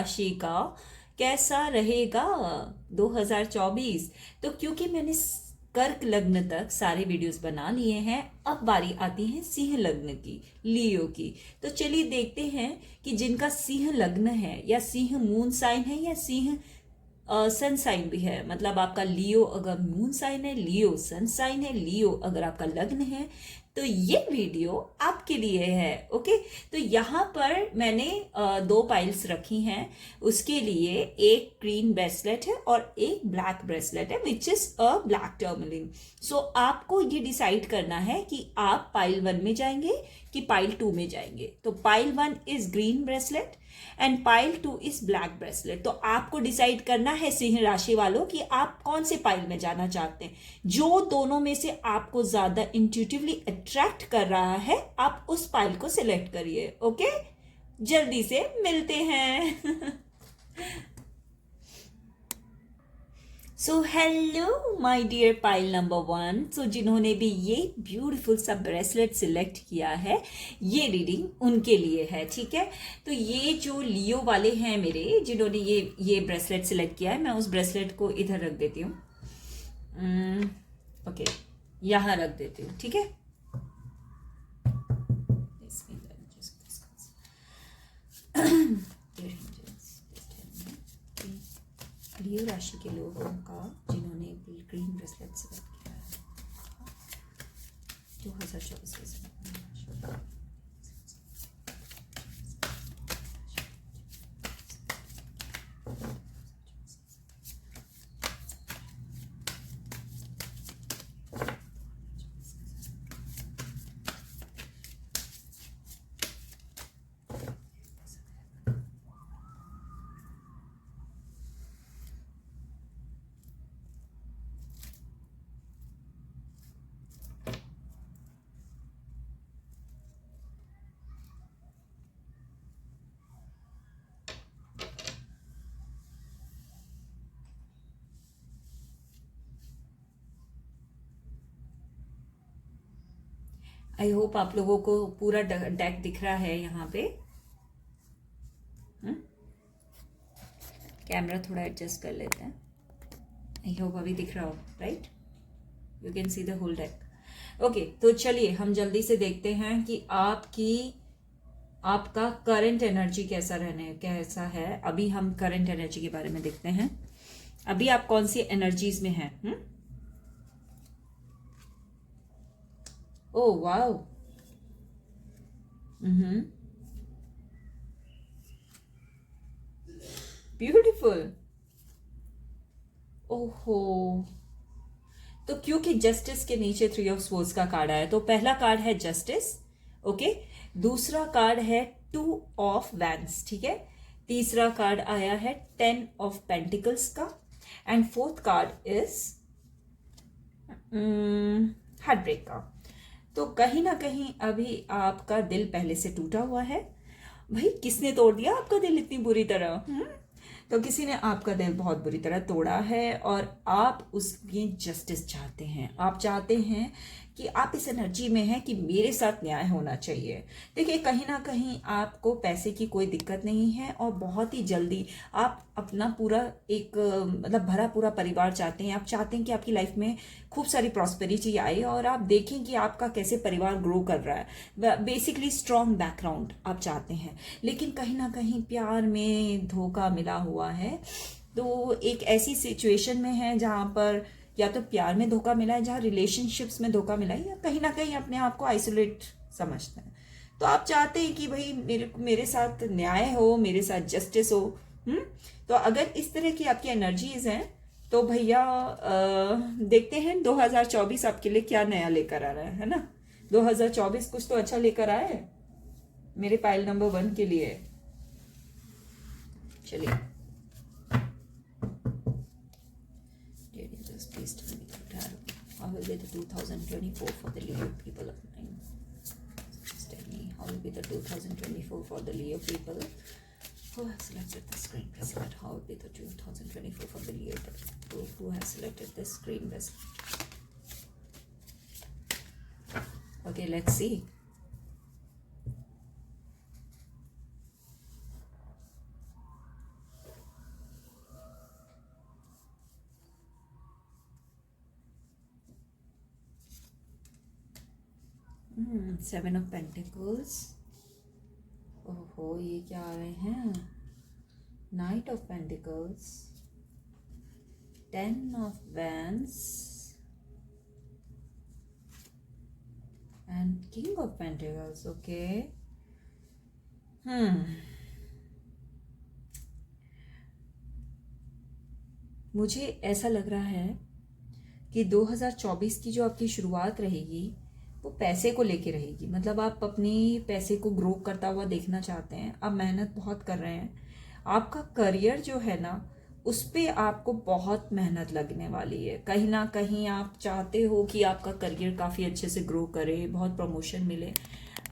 राशि का कैसा रहेगा 2024। तो क्योंकि मैंने कर्क लग्न तक सारे वीडियोस बना लिए हैं, अब बारी आती है सिंह लग्न की, लियो की। तो चलिए देखते हैं कि जिनका सिंह लग्न है या सिंह मून साइन है या सिंह सन साइन भी है, मतलब आपका लियो अगर मून साइन है, लियो सन साइन है, लियो अगर आपका लग्न है, तो ये वीडियो आपके लिए है। ओके, तो यहाँ पर मैंने दो पाइल्स रखी हैं। उसके लिए एक ग्रीन ब्रेसलेट है और एक ब्लैक ब्रेसलेट है, which is a black tourmaline. So आपको ये डिसाइड करना है कि आप पाइल 1 में जाएंगे कि पाइल 2 में जाएंगे। तो pile 1 is green bracelet and pile 2 is black bracelet. तो आपको डिसाइड करना है सिंह राशि वालों कि आप कौन से पाइल में जाना चाहते हैं। जो दोनों में से आपको ज्यादा इंट्यूटिवली अट्रैक्ट कर रहा है, आप उस पाइल को सिलेक्ट करिए। ओके, जल्दी से मिलते हैं। So hello my dear pile number 1। So जिन्होंने भी ये ब्यूटीफुल सा ब्रेसलेट सिलेक्ट किया है, ये रीडिंग उनके लिए है। ठीक है, तो ये जो लियो वाले हैं मेरे, जिन्होंने ये ब्रेसलेट सिलेक्ट किया है, मैं उस ब्रेसलेट को इधर रख देती हूँ। ओके, यहाँ रख देती हूँ। ठीक है, लियो राशि के लोगों का जिन्होंने ग्रीन ब्रेसलेट सेलेक्ट किया है 2024 के समय। आई होप आप लोगों को पूरा डेक दिख रहा है यहाँ पे। कैमरा थोड़ा एडजस्ट कर लेते हैं। आई होप अभी दिख रहा हो, right? You can see the whole deck. Okay, तो चलिए हम जल्दी से देखते हैं कि आपका करंट एनर्जी कैसा है। अभी हम करंट एनर्जी के बारे में देखते हैं। अभी आप कौन सी एनर्जीज में हैं? Oh wow, beautiful. ओहो, तो क्योंकि जस्टिस के नीचे 3 ऑफ स्वॉर्ड्स का कार्ड आया, तो पहला कार्ड है जस्टिस। ओके, दूसरा कार्ड है 2 ऑफ वैंड्स। ठीक है, तीसरा कार्ड आया है 10 ऑफ पेंटिकल्स का and fourth card is heartbreak का। तो कहीं ना कहीं अभी आपका दिल पहले से टूटा हुआ है। भाई, किसने तोड़ दिया आपका दिल इतनी बुरी तरह? तो किसी ने आपका दिल बहुत बुरी तरह तोड़ा है और आप उसकी जस्टिस चाहते हैं। आप चाहते हैं कि आप इस एनर्जी में हैं कि मेरे साथ न्याय होना चाहिए। देखिए, कहीं ना कहीं आपको पैसे की कोई दिक्कत नहीं है और बहुत ही जल्दी आप अपना पूरा एक मतलब भरा पूरा परिवार चाहते हैं। आप चाहते हैं कि आपकी लाइफ में खूब सारी प्रॉस्पेरिटी आए और आप देखें कि आपका कैसे परिवार ग्रो कर रहा है। बेसिकली स्ट्रॉन्ग बैकग्राउंड आप चाहते हैं, लेकिन कहीं ना कहीं प्यार में धोखा मिला हुआ है। तो एक ऐसी सिचुएशन में है जहां पर या तो प्यार में धोखा मिला है, जहां रिलेशनशिप्स में धोखा मिला है, या कहीं ना कहीं अपने आप को आइसोलेट समझते हैं। तो आप चाहते हैं कि भाई मेरे साथ न्याय हो, मेरे साथ जस्टिस हो। तो अगर इस तरह की आपकी एनर्जीज हैं तो भैया देखते हैं 2024 आपके लिए क्या नया लेकर आ रहा है ना। 2024 कुछ तो अच्छा लेकर आए मेरे पाइल नंबर 1 के लिए। चलिए, how will be the 2024 for the Leo people of mine? Just tell me, how will be the 2024 for the Leo people who have selected the screen bracelet? How will be the 2024 for the Leo people who have selected the screen bracelet? Okay, let's see. Seven of pentacles. ओहो, ये क्या आ रहे हैं? Night of pentacles, ten of wands and king of pentacles. Okay. मुझे ऐसा लग रहा है कि 2024 की जो आपकी शुरुआत रहेगी वो पैसे को लेके रहेगी। मतलब आप अपनी पैसे को ग्रो करता हुआ देखना चाहते हैं, आप मेहनत बहुत कर रहे हैं। आपका करियर जो है ना, उस पे आपको बहुत मेहनत लगने वाली है। कहीं ना कहीं आप चाहते हो कि आपका करियर काफ़ी अच्छे से ग्रो करे, बहुत प्रमोशन मिले।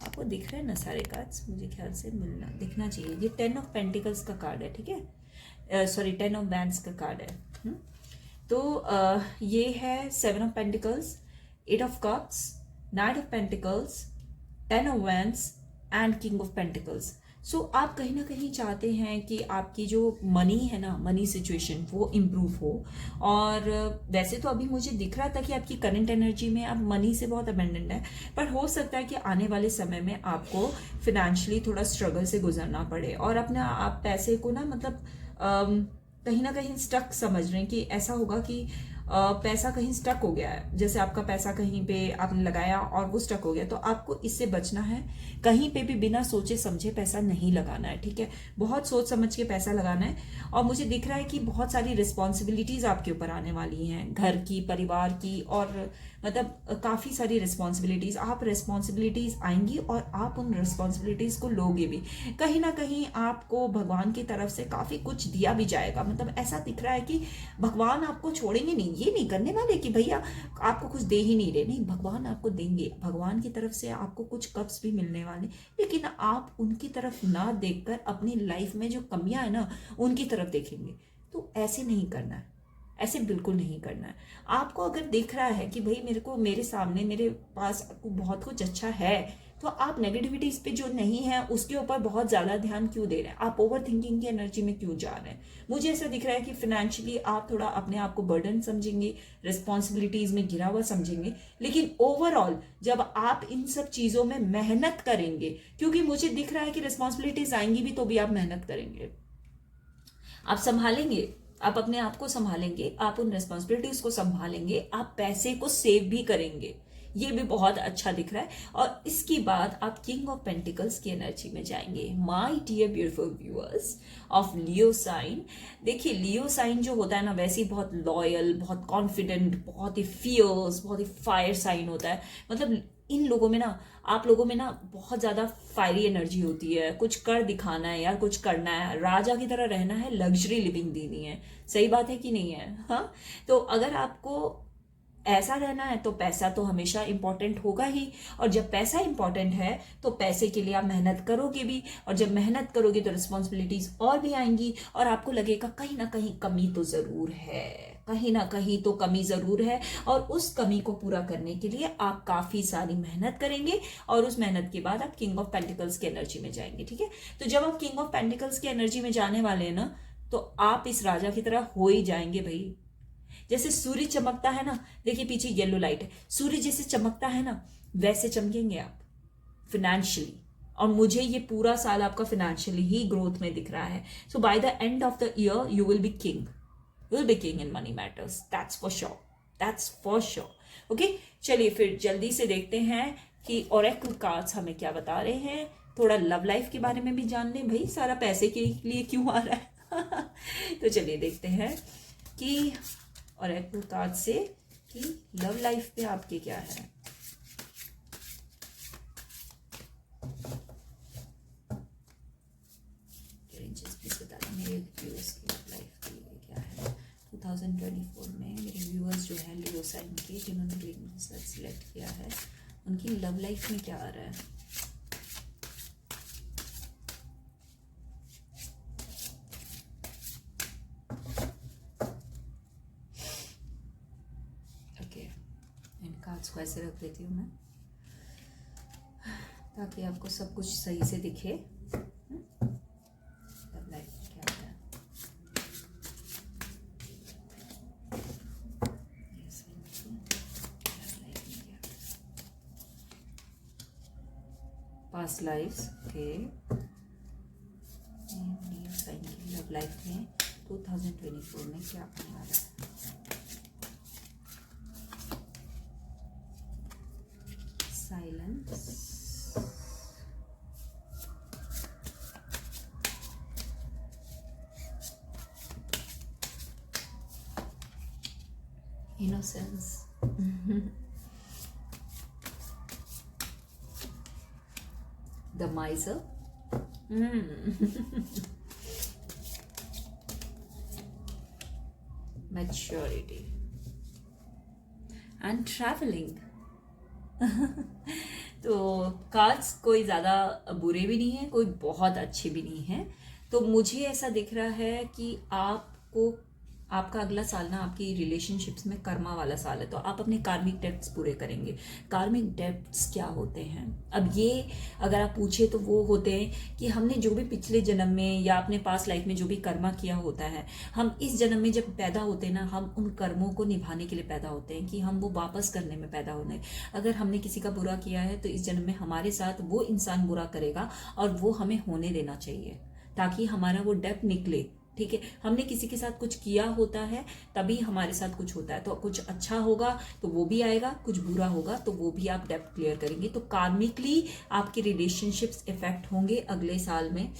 आपको दिख रहे हैं ना सारे कार्ड्स? मुझे ख्याल से मिलना दिखना चाहिए। ये 10 ऑफ पेंटिकल्स का कार्ड है, ठीक है? सॉरी, 10 ऑफ बैंड्स का कार्ड है। तो ये है 7 of pentacles, 8 of cups, 9 of pentacles, 10 of wands and king of pentacles. So आप कहीं ना कहीं चाहते हैं कि आपकी जो मनी है ना, मनी सिचुएशन वो इम्प्रूव हो। और वैसे तो अभी मुझे दिख रहा था कि आपकी करंट एनर्जी में आप मनी से बहुत अबेंडेंट है, पर हो सकता है कि आने वाले समय में आपको फिनेंशियली थोड़ा स्ट्रगल से गुजरना पड़े। और अपना आप पैसे को ना, मतलब कहीं ना कहीं स्टक समझ रहे हैं कि ऐसा होगा कि पैसा कहीं स्टक हो गया है। जैसे आपका पैसा कहीं पे आपने लगाया और वो स्टक हो गया, तो आपको इससे बचना है। कहीं पे भी बिना सोचे समझे पैसा नहीं लगाना है, ठीक है? बहुत सोच समझ के पैसा लगाना है। और मुझे दिख रहा है कि बहुत सारी रिस्पॉन्सिबिलिटीज आपके ऊपर आने वाली हैं, घर की, परिवार की, और मतलब काफ़ी सारी रिस्पॉन्सिबिलिटीज। आप रिस्पॉन्सिबिलिटीज आएंगी और आप उन रिस्पॉन्सिबिलिटीज को लोगे भी। कहीं ना कहीं आपको भगवान की तरफ से काफ़ी कुछ दिया भी जाएगा। मतलब ऐसा दिख रहा है कि भगवान आपको छोड़ेंगे नहीं, ये नहीं करने वाले कि भैया आपको कुछ दे ही नहीं रहे। नहीं, भगवान आपको देंगे। भगवान की तरफ से आपको कुछ कप्स भी मिलने वाले, लेकिन आप उनकी तरफ ना देखकर अपनी लाइफ में जो कमियां है ना, उनकी तरफ देखेंगे। तो ऐसे नहीं करना है, ऐसे बिल्कुल नहीं करना है। आपको अगर दिख रहा है कि भाई मेरे को, मेरे सामने, मेरे पास बहुत कुछ अच्छा है, तो आप नेगेटिविटीज पे जो नहीं है उसके ऊपर बहुत ज्यादा ध्यान क्यों दे रहे हैं? आप ओवर थिंकिंग की एनर्जी में क्यों जा रहे हैं? मुझे ऐसा दिख रहा है कि फाइनेंशियली आप थोड़ा अपने आप को बर्डन समझेंगे, रिस्पॉन्सिबिलिटीज में गिरा हुआ समझेंगे। लेकिन ओवरऑल जब आप इन सब चीजों में मेहनत करेंगे, क्योंकि मुझे दिख रहा है कि रिस्पॉन्सिबिलिटीज आएंगी भी तो भी आप मेहनत करेंगे, आप संभालेंगे, आप अपने आप को संभालेंगे, आप उन रिस्पॉन्सिबिलिटीज को संभालेंगे, आप पैसे को सेव भी करेंगे। ये भी बहुत अच्छा दिख रहा है। और इसके बाद आप किंग ऑफ पेंटिकल्स की एनर्जी में जाएंगे। My dear beautiful viewers of Leo sign. देखिए, लियो साइन जो होता है ना, वैसे ही बहुत लॉयल, बहुत कॉन्फिडेंट, बहुत ही फियर्स, बहुत ही फायर साइन होता है। मतलब इन लोगों में ना, आप लोगों में ना बहुत ज्यादा फायरी एनर्जी होती है। कुछ कर दिखाना है यार, कुछ करना है, राजा की तरह रहना है, लग्जरी लिविंग देनी है। सही बात है कि नहीं है? हाँ, तो अगर आपको ऐसा रहना है तो पैसा तो हमेशा इंपॉर्टेंट होगा ही। और जब पैसा इंपॉर्टेंट है तो पैसे के लिए आप मेहनत करोगे भी, और जब मेहनत करोगे तो रिस्पॉन्सिबिलिटीज और भी आएंगी, और आपको लगेगा कहीं ना कहीं कमी तो जरूर है, कहीं ना कहीं तो कमी जरूर है। और उस कमी को पूरा करने के लिए आप काफी सारी मेहनत करेंगे, और उस मेहनत के बाद आप किंग ऑफ पेंटिकल्स की एनर्जी में जाएंगे, ठीक है? तो जब आप किंग ऑफ पेंटिकल्स की एनर्जी में जाने वाले हैं ना, तो आप इस राजा की तरह हो ही जाएंगे भाई। जैसे सूर्य चमकता है ना, देखिए पीछे येलो लाइट है, सूर्य जैसे चमकता है ना, वैसे चमकेंगे आप फिनेंशियली। और मुझे ये पूरा साल आपका फिनेंशियली ही ग्रोथ में दिख रहा है। So by the end of the year you will be king, will be king in money matters, that's for sure, that's for sure। okay, चलिए फिर जल्दी से देखते हैं कि ओरेकल कार्ड्स हमें क्या बता रहे हैं। थोड़ा लव लाइफ के बारे में भी जान लें, भाई सारा पैसे के लिए क्यों आ रहा है। तो चलिए देखते हैं कि ओरेकल कार्ड से कि लव लाइफ पे आपके क्या है। मेरे व्यूअर्स की लव लाइफ के लिए क्या है 2024 में। मेरे व्यूअर्स जो हैं लियो साइन के, जिन्होंने रीडिंग सिलेक्ट किया है, उनकी लव लाइफ में क्या आ रहा है। ओके, इन कार्ड्स को ऐसे रख देती हूँ मैं, ताकि आपको सब कुछ सही से दिखे। लव लाइफ क्या है? पास्ट लाइफ्स ओके, लियो साइन की लव लाइफ में 2024 में क्या आने वाला है। Silence, innocence, the miser, maturity and traveling. तो कार्ड्स कोई ज़्यादा बुरे भी नहीं है, कोई बहुत अच्छे भी नहीं है। तो मुझे ऐसा दिख रहा है कि आपको आपका अगला साल ना आपकी रिलेशनशिप्स में कर्मा वाला साल है, तो आप अपने कार्मिक डेब्ट्स पूरे करेंगे। कार्मिक डेब्ट्स क्या होते हैं? अब ये अगर आप पूछे तो वो होते हैं कि हमने जो भी पिछले जन्म में या अपने पास्ट लाइफ में जो भी कर्मा किया होता है, हम इस जन्म में जब पैदा होते हैं ना, हम उन कर्मों को निभाने के लिए पैदा होते हैं, कि हम वो वापस करने में पैदा होने। अगर हमने किसी का बुरा किया है तो इस जन्म में हमारे साथ वो इंसान बुरा करेगा, और वो हमें होने देना चाहिए ताकि हमारा वो डेब्ट निकले। ठीक है, हमने किसी के साथ कुछ किया होता है तभी हमारे साथ कुछ होता है, तो कुछ अच्छा होगा तो वो भी आएगा, कुछ बुरा होगा तो वो भी आप डेब्ट क्लियर करेंगे। तो कार्मिकली आपके रिलेशनशिप्स इफेक्ट होंगे अगले साल में,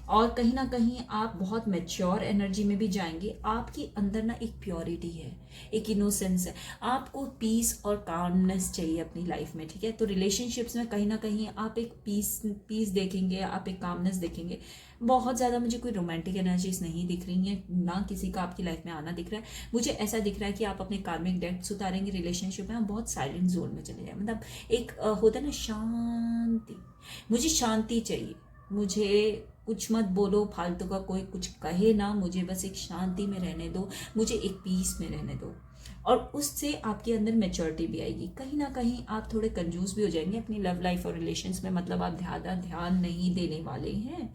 और कहीं ना कहीं आप बहुत मैच्योर एनर्जी में भी जाएंगे। आपके अंदर ना एक प्योरिटी है, एक इनोसेंस है, आपको पीस और कामनेस चाहिए अपनी लाइफ में। ठीक है, तो रिलेशनशिप्स में कहीं ना कहीं आप एक पीस देखेंगे, आप एक कामनेस देखेंगे। बहुत ज़्यादा मुझे कोई रोमांटिक एनर्जीज नहीं दिख रही हैं, ना किसी का आपकी लाइफ में आना दिख रहा है। मुझे ऐसा दिख रहा है कि आप अपने कार्मिक डेब्ट्स उतारेंगे रिलेशनशिप में, आप बहुत साइलेंट जोन में चले जाए। मतलब एक होता है ना शांति, मुझे शांति चाहिए, मुझे कुछ मत बोलो फालतू का, कोई कुछ कहे ना, मुझे बस एक शांति में रहने दो, मुझे एक पीस में रहने दो। और उससे आपके अंदर मैच्योरिटी भी आएगी। कहीं ना कहीं आप थोड़े कंजूस भी हो जाएंगे अपनी लव लाइफ और रिलेशंस में, मतलब आप ज़्यादा ध्यान नहीं देने वाले हैं,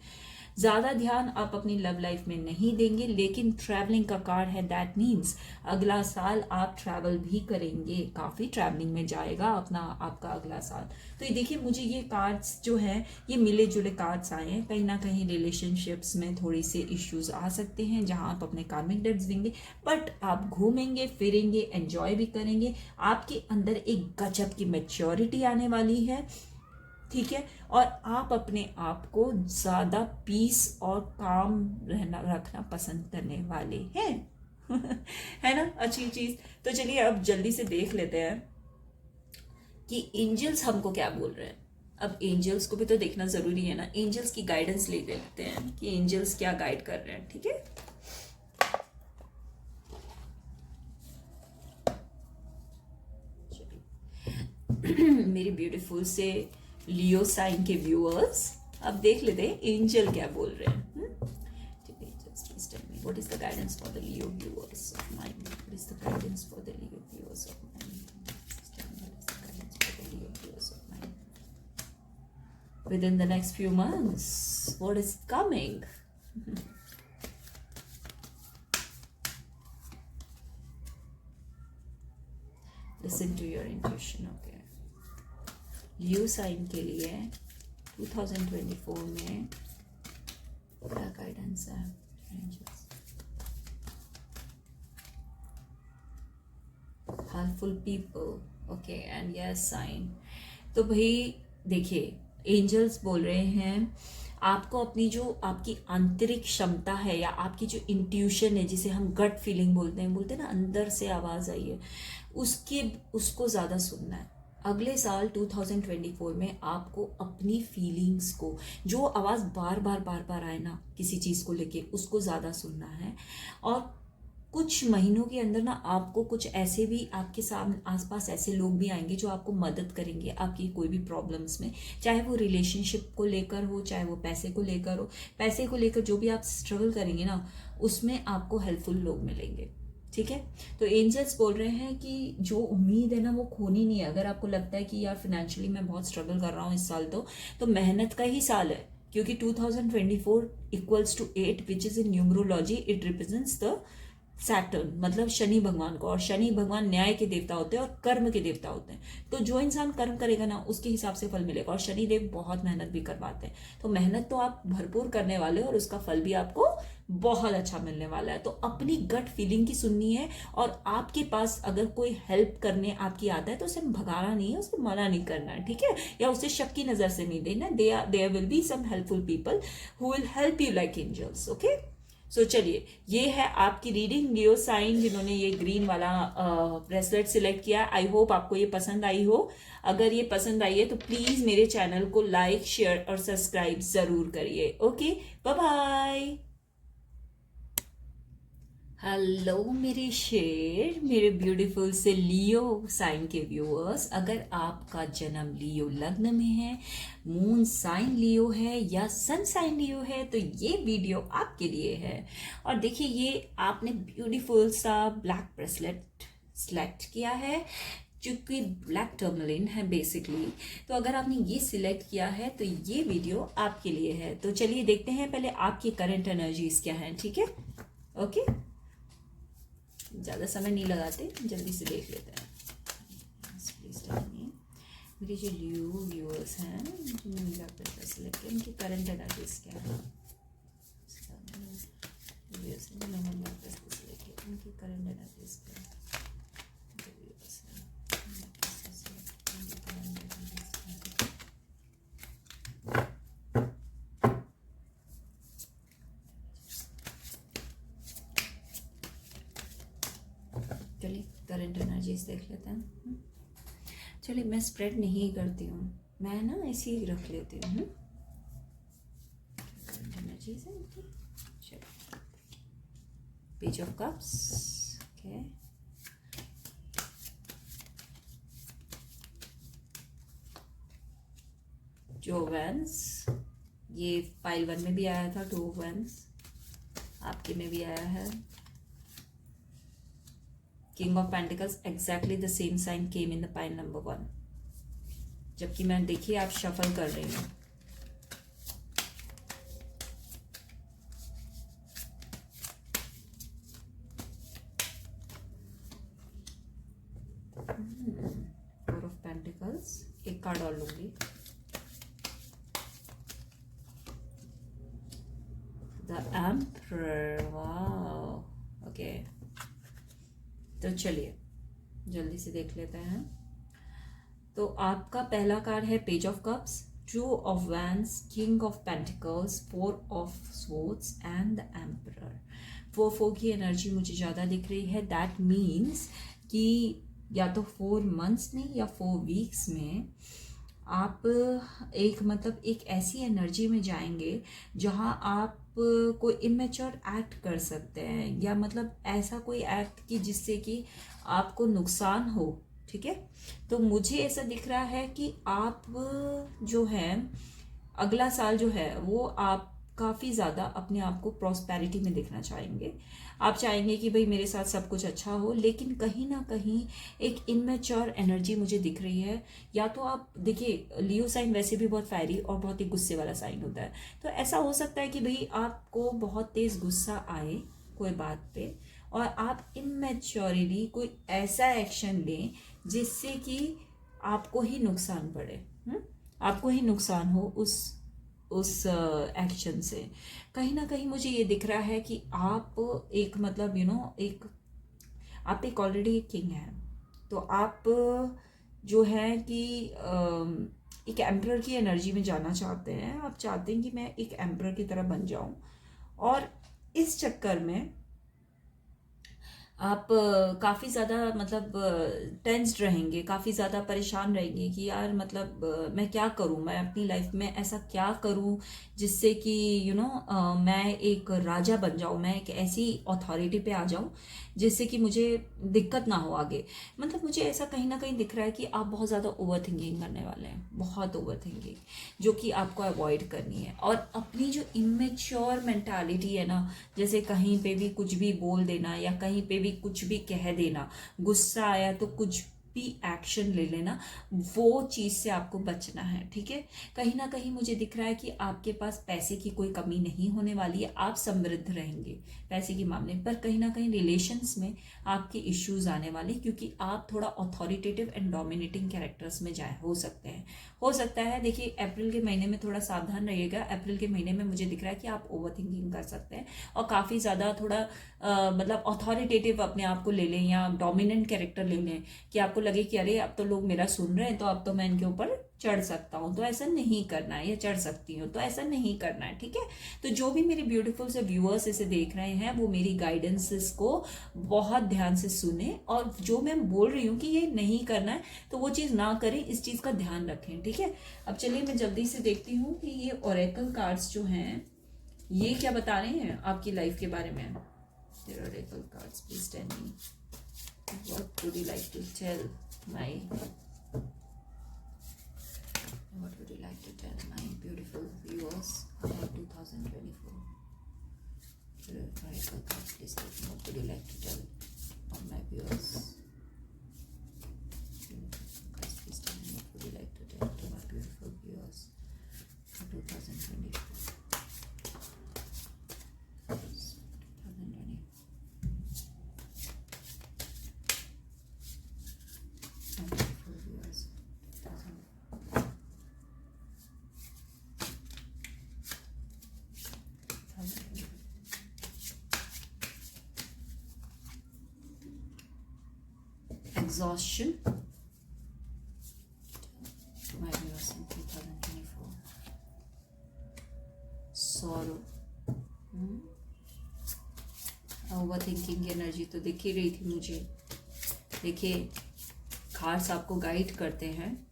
ज़्यादा ध्यान आप अपनी लव लाइफ में नहीं देंगे। लेकिन ट्रैवलिंग का कार्ड है, दैट मीन्स अगला साल आप ट्रैवल भी करेंगे, काफ़ी ट्रैवलिंग में जाएगा अपना आपका अगला साल। तो ये देखिए, मुझे ये कार्ड्स जो हैं ये मिले जुले कार्ड्स आए हैं। कहीं ना कहीं रिलेशनशिप्स में थोड़ी से इश्यूज आ सकते हैं जहां आप अपने कार्मिक डेब्ट्स देंगे, बट आप घूमेंगे फिरेंगे, एंजॉय भी करेंगे। आपके अंदर एक गजब की मैच्योरिटी आने वाली है। ठीक है, और आप अपने आप को ज़्यादा पीस और काम रखना पसंद करने वाले हैं। है ना अच्छी चीज़। तो चलिए अब जल्दी से देख लेते हैं कि एंजल्स हमको क्या बोल रहे हैं। अब एंजल्स को भी तो देखना ज़रूरी है ना, एंजल्स की गाइडेंस ले लेते हैं कि एंजल्स क्या गाइड कर रहे हैं। ठीक है, मेरी ब्यूटीफुल से लियो साइन के व्यूअर्स, अब देख लेते हैं एंजल क्या बोल रहे हैं। ठीक है, just tell me what is the guidance for the Leo viewers of mind, what is the guidance for the Leo viewers of mind, guidance for the Leo viewers of mind within the next few months, what is coming? Listen to your intuition. Okay, Leo sign के लिए 2024 में क्या guidance है? Helpful people, okay, and yes sign. तो भाई देखिए, angels बोल रहे हैं आपको अपनी जो आपकी आंतरिक क्षमता है या आपकी जो इंट्यूशन है, जिसे हम गट फीलिंग बोलते हैं ना, अंदर से आवाज़ आई है, उसको ज़्यादा सुनना है। अगले साल 2024 में आपको अपनी फीलिंग्स को, जो आवाज़ बार बार आए ना किसी चीज़ को लेके, उसको ज़्यादा सुनना है। और कुछ महीनों के अंदर ना आपको कुछ ऐसे भी आपके सामने आसपास ऐसे लोग भी आएंगे जो आपको मदद करेंगे आपकी कोई भी प्रॉब्लम्स में, चाहे वो रिलेशनशिप को लेकर हो, चाहे वो पैसे को लेकर हो। पैसे को लेकर जो भी आप स्ट्रगल करेंगे ना, उसमें आपको हेल्पफुल लोग मिलेंगे। ठीक है, तो एंजल्स बोल रहे हैं कि जो उम्मीद है ना वो खोनी नहीं है। अगर आपको लगता है कि यार फाइनेंशियली मैं बहुत स्ट्रगल कर रहा हूँ इस साल, तो मेहनत का ही साल है, क्योंकि 2024 equals to 8 which is in numerology, it represents the Saturn मतलब शनि भगवान को, और शनि भगवान न्याय के देवता होते हैं और कर्म के देवता होते हैं। तो जो इंसान कर्म करेगा ना उसके हिसाब से फल मिलेगा, और शनि देव बहुत मेहनत भी करवाते हैं। तो मेहनत तो आप भरपूर करने वाले हो और उसका फल भी आपको बहुत अच्छा मिलने वाला है। तो अपनी गट फीलिंग की सुननी है, और आपके पास अगर कोई हेल्प करने आपकी आता है तो उसे भगाना नहीं है, उसे मना नहीं करना है, ठीक है, या उसे शक की नजर से नहीं देना। There will be some helpful people who will help you like angels. Okay, so चलिए, ये है आपकी रीडिंग लियो साइन जिन्होंने ये ग्रीन वाला ब्रेसलेट सिलेक्ट किया। आई होप आपको ये पसंद आई हो। अगर ये पसंद आई है तो प्लीज मेरे चैनल को लाइक, शेयर और सब्सक्राइब जरूर करिए। Okay, bye bye. हेलो मेरे शेर, मेरे ब्यूटीफुल से लियो साइन के व्यूअर्स, अगर आपका जन्म लियो लग्न में है, मून साइन लियो है या सन साइन लियो है तो ये वीडियो आपके लिए है। और देखिए, ये आपने ब्यूटीफुल सा ब्लैक ब्रेसलेट सिलेक्ट किया है चूंकि ब्लैक टर्मलिन है बेसिकली। तो अगर आपने ये सिलेक्ट किया है तो ये वीडियो आपके लिए है। तो चलिए देखते हैं पहले आपकी करंट एनर्जीज क्या है, ठीक है। ओके, ज़्यादा समय नहीं लगाते, जल्दी से देख लेते हैं। प्लीज टेल मी, मेरे जो लियो व्यूअर्स हैं जिन्होंने ब्लैक ब्रेसलेट सिलेक्ट किया, उनकी करंट एनर्जीज क्या है। जिन्होंने ब्लैक ब्रेसलेट सिलेक्ट किया उनकी करंट एनर्जीज क्या है। चलिए करंट एनर्जीज देख लेते हैं। चलिए, मैं स्प्रेड नहीं करती हूँ, मैं ना ऐसे ही रख लेती हूँ। करंट एनर्जीज है इनकी। चलिए, page of cups, okay, two of wands, ये पाइल 1 में भी आया था, टू ऑफ वैंड्स आपके में भी आया है। King of Pentacles, exactly the same sign came in the pile number 1, जबकि मैं देखिए आप शफल कर रही हूँ। Four of Pentacles, एक कार्ड और लूंगी। The Emperor, wow, okay. तो चलिए जल्दी से देख लेते हैं। तो आपका पहला कार्ड है page of cups, two of wands, king of pentacles, four of swords and the emperor. 4 की एनर्जी मुझे ज़्यादा दिख रही है। दैट मीन्स कि या तो 4 मंथ्स में या 4 वीक्स में आप एक ऐसी एनर्जी में जाएंगे जहां आप कोई इमेच्योर एक्ट कर सकते हैं, या मतलब ऐसा कोई एक्ट कि जिससे कि आपको नुकसान हो, ठीक है। तो मुझे ऐसा दिख रहा है कि आप जो है अगला साल जो है वो आप काफ़ी ज़्यादा अपने आप को प्रॉस्पेरिटी में देखना चाहेंगे। आप चाहेंगे कि भाई मेरे साथ सब कुछ अच्छा हो, लेकिन कहीं ना कहीं एक इनमेच्योर एनर्जी मुझे दिख रही है। या तो आप देखिए, लियो साइन वैसे भी बहुत फायरी और बहुत ही गुस्से वाला साइन होता है। तो ऐसा हो सकता है कि भाई आपको बहुत तेज गुस्सा आए कोई बात पे, और आप इमेच्योरली कोई ऐसा एक्शन लें जिससे कि आपको ही नुकसान पड़े, आपको ही नुकसान हो उस एक्शन से। कहीं ना कहीं मुझे ये दिख रहा है कि आप एक मतलब आप एक ऑलरेडी एक किंग हैं। तो आप जो है कि एक एम्परर की एनर्जी में जाना चाहते हैं। आप चाहते हैं कि मैं एक एम्परर की तरह बन जाऊं, और इस चक्कर में आप काफ़ी ज़्यादा मतलब टेंस्ड रहेंगे, काफ़ी ज़्यादा परेशान रहेंगे कि यार मतलब मैं क्या करूं, मैं अपनी लाइफ में ऐसा क्या करूं जिससे कि मैं एक राजा बन जाऊं, मैं एक ऐसी अथॉरिटी पे आ जाऊं जिससे कि मुझे दिक्कत ना हो आगे। मतलब मुझे ऐसा कहीं ना कहीं दिख रहा है कि आप बहुत ज़्यादा ओवर थिंकिंग करने वाले हैं, बहुत ओवर थिंकिंग, जो कि आपको अवॉइड करनी है। और अपनी जो इमेच्योर मेंटालिटी है ना, जैसे कहीं पे भी कुछ भी बोल देना या कहीं पे भी कुछ भी कह देना, गुस्सा आया तो कुछ भी एक्शन ले लेना, वो चीज़ से आपको बचना है, ठीक है। कहीं ना कहीं मुझे दिख रहा है कि आपके पास पैसे की कोई कमी नहीं होने वाली है, आप समृद्ध रहेंगे पैसे के मामले पर। कहीं ना कहीं रिलेशंस में आपके इश्यूज आने वाले, क्योंकि आप थोड़ा अथॉरिटेटिव एंड डोमिनेटिंग कैरेक्टर्स में जाए हो सकता है। देखिए अप्रैल के महीने में थोड़ा सावधान रहिएगा। अप्रैल के महीने में मुझे दिख रहा है कि आप ओवर थिंकिंग कर सकते हैं और काफ़ी ज़्यादा थोड़ा मतलब अथॉरिटेटिव अपने आप को ले लें या डोमिनेंट कैरेक्टर ले लें कि आपको लगे कि अरे अब तो लोग मेरा सुन रहे हैं तो अब तो मैं इनके ऊपर चढ़ सकता हूँ, तो ऐसा नहीं करना है, या चढ़ सकती हूँ तो ऐसा नहीं करना है, ठीक है। तो जो भी मेरे ब्यूटीफुल से व्यूअर्स इसे देख रहे हैं वो मेरी गाइडेंसेस को बहुत ध्यान से सुने, और जो मैं बोल रही हूँ कि ये नहीं करना है तो वो चीज़ ना करें, इस चीज़ का ध्यान रखें, ठीक है। अब चलिए मैं जल्दी से देखती हूँ कि ये ओरेकल कार्ड्स जो हैं ये क्या बता रहे हैं आपकी लाइफ के बारे में। Oracle cards please tell me what would you like to tell my beautiful viewers about 2024? Oracle cards, please tell me what would you like to tell all my viewers? Guys, please tell me what would you like to tell to my beautiful viewers for 2024? Exhaustion to my viewers in 2024. Sorrow. Over thinking की energy तो दिख ही रही थी मुझे। देखिए cards आपको guide करते हैं,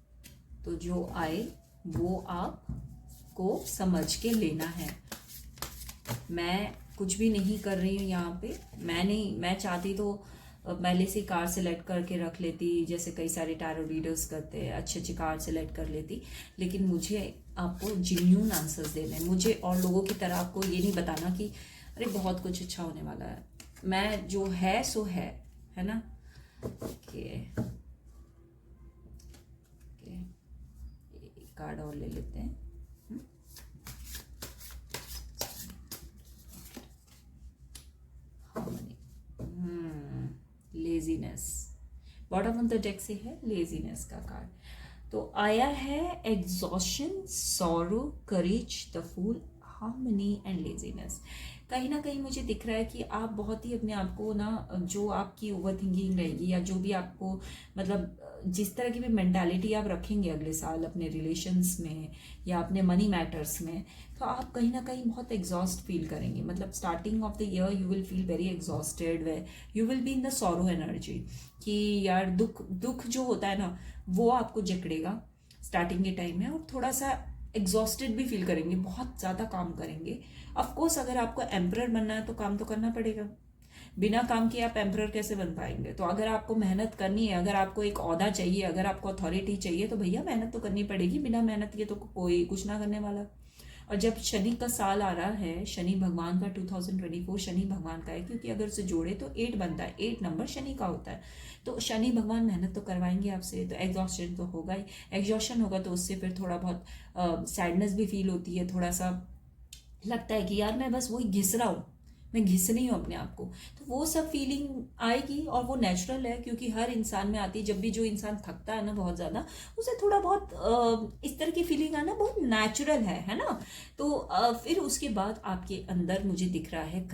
तो जो आए वो आपको समझ के लेना है। मैं कुछ भी नहीं कर रही हूँ यहाँ पे, मैं चाहती तो पहले से कार्ड सेलेक्ट करके रख लेती, जैसे कई सारे टैरो रीडर्स करते हैं, अच्छे अच्छे कार्ड सेलेक्ट कर लेती, लेकिन मुझे आपको जेन्युइन आंसर्स देने हैं। मुझे और लोगों की तरह आपको ये नहीं बताना कि अरे बहुत कुछ अच्छा होने वाला है। मैं जो है सो है ना। ओके कार्ड और ले लेते हैं। Laziness, bottom of the deck से है लेजीनेस का कार्ड। तो आया है exhaustion, sorrow, courage, the fool, harmony and laziness. कहीं ना कहीं मुझे दिख रहा है कि आप बहुत ही अपने आप को ना, जो आपकी ओवर थिंकिंग रहेगी या जो भी आपको मतलब जिस तरह की भी मेंटालिटी आप रखेंगे अगले साल अपने रिलेशंस में या अपने मनी मैटर्स में, तो आप कहीं ना कहीं बहुत एग्जॉस्ट फील करेंगे। मतलब starting of the year you will feel very exhausted, way you will be in the sorrow energy कि यार दुख जो होता है ना वो आपको जकड़ेगा स्टार्टिंग के टाइम में, और थोड़ा सा एग्जॉस्टेड भी फील करेंगे, बहुत ज़्यादा काम करेंगे। ऑफकोर्स अगर आपको एम्परर बनना है तो काम तो करना पड़ेगा, बिना काम किए आप एम्परर कैसे बन पाएंगे। तो अगर आपको मेहनत करनी है, अगर आपको एक ओहदा चाहिए, अगर आपको अथॉरिटी चाहिए, तो भैया मेहनत तो करनी पड़ेगी, बिना मेहनत के तो कोई कुछ ना करने वाला। और जब शनि का साल आ रहा है, शनि भगवान का 2024 शनि भगवान का है, क्योंकि अगर उसे जोड़े तो 8 बनता है, 8 नंबर शनि का होता है। तो शनि भगवान मेहनत तो करवाएंगे आपसे, तो एग्जॉस्शन तो होगा ही। एग्जॉस्शन होगा तो उससे फिर थोड़ा बहुत सैडनेस भी फील होती है, थोड़ा सा लगता है कि यार मैं बस वही घिस रहा हूँ, मैं घिस रही हूँ अपने आप को। तो वो सब फीलिंग आएगी और वो नेचुरल है, क्योंकि हर इंसान में आती है। जब भी जो इंसान थकता है ना बहुत ज़्यादा, उसे थोड़ा बहुत इस तरह की फीलिंग आना बहुत नेचुरल है ना। तो फिर उसके बाद आपके अंदर मुझे दिख रहा है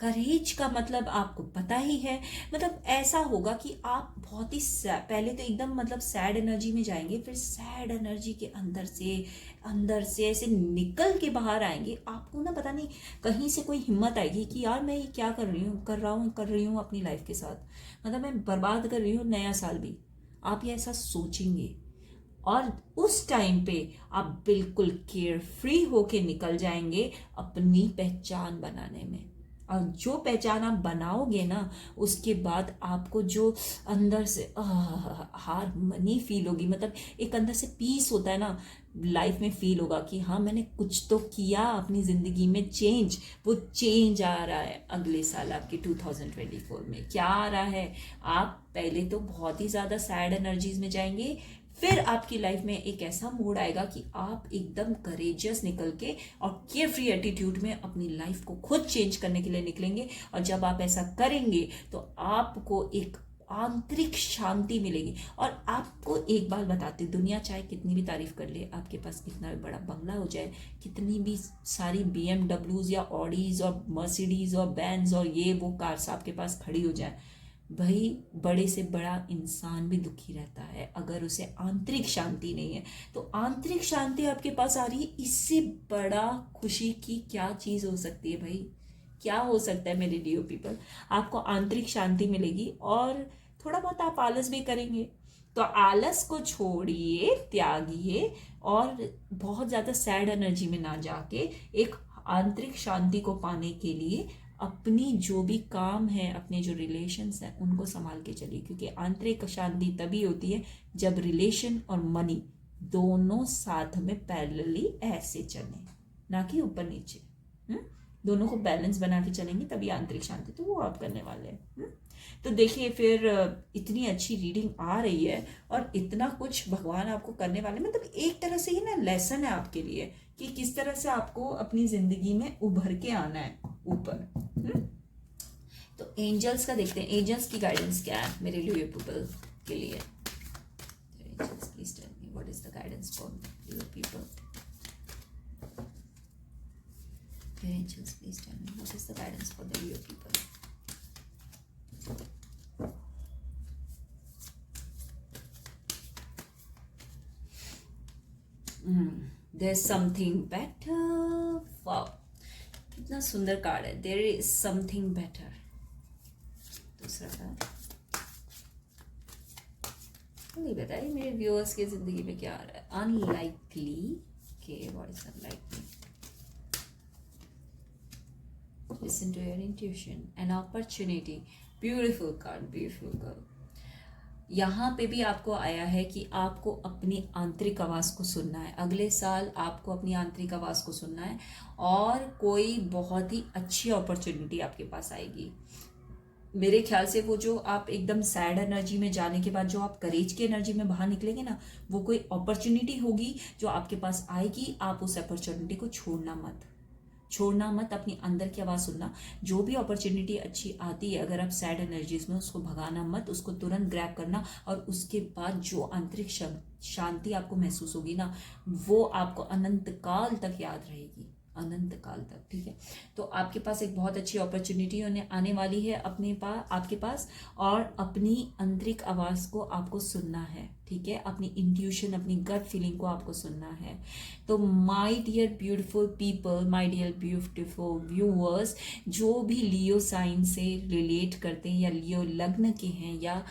करेज का मतलब आपको पता ही है। मतलब ऐसा होगा कि आप बहुत ही पहले तो एकदम मतलब सैड एनर्जी में जाएंगे, फिर सैड एनर्जी के अंदर से ऐसे निकल के बाहर आएंगे। आपको ना पता नहीं कहीं से कोई हिम्मत आएगी कि यार मैं ये क्या कर रही हूँ अपनी लाइफ के साथ, मतलब मैं बर्बाद कर रही हूँ नया साल भी। आप ये ऐसा सोचेंगे और उस टाइम पे आप बिल्कुल केयर फ्री होके निकल जाएंगे अपनी पहचान बनाने में। और जो पहचान आप बनाओगे ना, उसके बाद आपको जो अंदर से हारमनी फील होगी, मतलब एक अंदर से पीस होता है ना लाइफ में, फील होगा कि हाँ मैंने कुछ तो किया अपनी ज़िंदगी में चेंज। वो चेंज आ रहा है अगले साल आपके 2024 में। क्या आ रहा है? आप पहले तो बहुत ही ज़्यादा सैड एनर्जीज में जाएंगे, फिर आपकी लाइफ में एक ऐसा मोड आएगा कि आप एकदम करेजियस निकल के और केयर फ्री एटीट्यूड में अपनी लाइफ को खुद चेंज करने के लिए निकलेंगे। और जब आप ऐसा करेंगे तो आपको एक आंतरिक शांति मिलेगी। और आपको एक बात बताते, दुनिया चाहे कितनी भी तारीफ कर ले, आपके पास कितना भी बड़ा बंगला हो जाए, कितनी भी सारी BMWs या ऑडीज और मर्सिडीज और बेंज और ये वो कार्स आपके पास खड़ी हो जाए, भाई बड़े से बड़ा इंसान भी दुखी रहता है अगर उसे आंतरिक शांति नहीं है। तो आंतरिक शांति आपके पास आ रही है, इससे बड़ा खुशी की क्या चीज़ हो सकती है भाई? क्या हो सकता है मेरे डियर पीपल? आपको आंतरिक शांति मिलेगी और थोड़ा बहुत आप आलस भी करेंगे, तो आलस को छोड़िए, त्यागिए और बहुत ज़्यादा सैड एनर्जी में ना जाके एक आंतरिक शांति को पाने के लिए अपनी जो भी काम है, अपने जो रिलेशंस हैं उनको संभाल के चलिए। क्योंकि आंतरिक शांति तभी होती है जब रिलेशन और मनी दोनों साथ में पैरेलली ऐसे चले, ना कि ऊपर नीचे। दोनों को बैलेंस बना के चलेंगे तभी आंतरिक शांति, तो वो आप करने वाले हैं। तो देखिए फिर इतनी अच्छी रीडिंग आ रही है और इतना कुछ भगवान आपको करने वाले, मतलब एक तरह से ही ना लेसन है आपके लिए कि किस तरह से आपको अपनी जिंदगी में उभर के आना है ऊपर। तो एंजल्स का देखते हैं, एंजल्स की गाइडेंस क्या है मेरे लियो पीपल के लिए। Angels please tell me what is the guidance for Leo people. Angels, please tell me what is the guidance for the Leo people. There's something better. Wow, कितना सुंदर कार्ड है। There is something better. दूसरा card नहीं बताइए मेरे viewers की जिंदगी में क्या आ रहा है। Unlikely. Okay, what is unlikely? Listen to your intuition. An opportunity. Beautiful card, beautiful girl. यहाँ पे भी आपको आया है कि आपको अपनी आंतरिक आवाज़ को सुनना है। अगले साल आपको अपनी आंतरिक आवाज़ को सुनना है और कोई बहुत ही अच्छी अपॉर्चुनिटी आपके पास आएगी। मेरे ख्याल से वो जो आप एकदम सैड एनर्जी में जाने के बाद जो आप करेज की एनर्जी में बाहर निकलेंगे ना, वो कोई अपॉर्चुनिटी होगी जो आपके पास आएगी। आप उस अपॉर्चुनिटी को छोड़ना मत, अपनी अंदर की आवाज़ सुनना। जो भी अपॉर्चुनिटी अच्छी आती है, अगर आप सैड एनर्जीज में, उसको भगाना मत, उसको तुरंत ग्रैब करना। और उसके बाद जो आंतरिक शांति आपको महसूस होगी ना, वो आपको अनंत काल तक याद रहेगी, अनंत काल तक। ठीक है, तो आपके पास एक बहुत अच्छी अपॉर्चुनिटी आने वाली है आपके पास, और अपनी आंतरिक आवाज़ को आपको सुनना है। ठीक है, अपनी इंट्यूशन, अपनी गट फीलिंग को आपको सुनना है। तो my dear beautiful people, my dear beautiful viewers, जो भी लियो साइन से रिलेट करते हैं या लियो लग्न के हैं या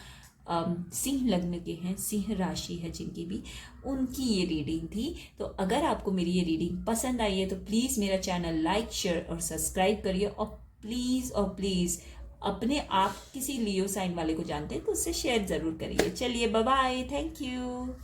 सिंह लग्न के हैं, सिंह राशि है जिनकी भी, उनकी ये रीडिंग थी। तो अगर आपको मेरी ये रीडिंग पसंद आई है तो प्लीज़ मेरा चैनल लाइक, शेयर और सब्सक्राइब करिए। और प्लीज़ अपने आप किसी लियो साइन वाले को जानते हैं तो उससे शेयर ज़रूर करिए। चलिए बाय बाय, थैंक यू।